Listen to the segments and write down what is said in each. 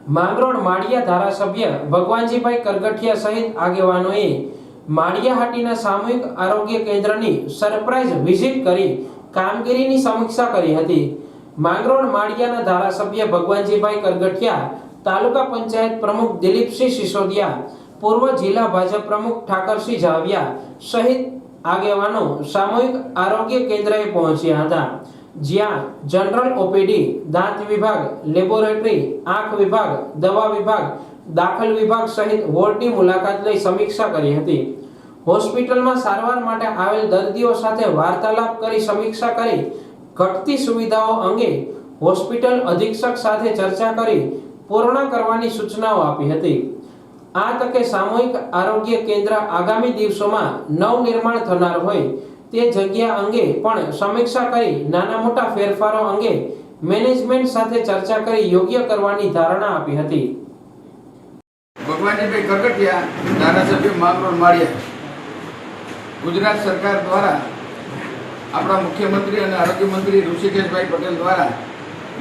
માંગરોળ માળિયા ધારાસભ્ય ભગવાનજીભાઈ કરગઠિયા સહિત આગેવાનોએ માળિયાહાટીના સામૂહિક આરોગ્ય કેન્દ્રની સરપ્રાઇઝ વિઝિટ કરી કામગીરીની સમીક્ષા કરી હતી। માંગરોળ માળિયાના ધારાસભ્ય ભગવાનજીભાઈ કરગઠિયા, તાલુકા પંચાયત પ્રમુખ દિલીપસિંહ સિસોદિયા, પૂર્વ જિલ્લા ભાજપ પ્રમુખ ઠાકરસિંહ ઝાવિયા સહિત આગેવાનો સામૂહિક આરોગ્ય કેન્દ્રએ પહોંચ્યા હતા, જ્યાં જનરલ ઓપીડી, દાંત વિભાગ, લેબોરેટરી, આંખ વિભાગ, દવા વિભાગ, દાખલ વિભાગ સહિત વોર્ડની મુલાકાત લઈ સમીક્ષા કરી હતી। હોસ્પિટલમાં સારવાર માટે આવેલ દર્દીઓ સાથે વાર્તાલાપ કરી સમીક્ષા કરી ઘટતી સુવિધાઓ અંગે હોસ્પિટલ અધિક્ષક સાથે ચર્ચા કરી પૂર્ણ કરવાની સૂચનાઓ આપી હતી। આ તકે સામૂહિક આરોગ્ય કેન્દ્ર આગામી દિવસોમાં નવનિર્માણ થનાર હોય તે જગ્યા અંગે પણ સમીક્ષા કરી નાના મોટા ફેરફારો અંગે મેનેજમેન્ટ સાથે ચર્ચા કરી યોગ્ય કરવાની ધારણા આપી હતી। ભગવાનજીભાઈ કરગઠિયા, ધારાસભ્ય માંગરોળ માળિયા। ગુજરાત સરકાર દ્વારા આપણા મુખ્યમંત્રી અને આરોગ્ય મંત્રી ઋષિકેશભાઈ પટેલ દ્વારા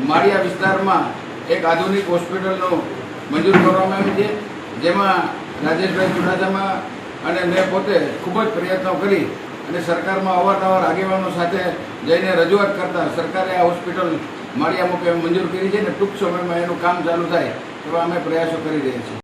માળિયા વિસ્તારમાં એક આધુનિક હોસ્પિટલનો મંજૂર કરવામાં આવી છે, જેમાં રાજેશભાઈ ચુડાસમા અને મેં પોતે ખૂબ જ પ્રયત્નો કરી અને સરકારમાં અવારનવાર આગેવાનો સાથે જઈને રજૂઆત કરતા સરકારે આ હોસ્પિટલ માળિયા મુકે મંજૂર કરી છે અને ટૂંક સમયમાં એનું કામ ચાલુ થાય એવા અમે પ્રયાસો કરી રહ્યા છીએ।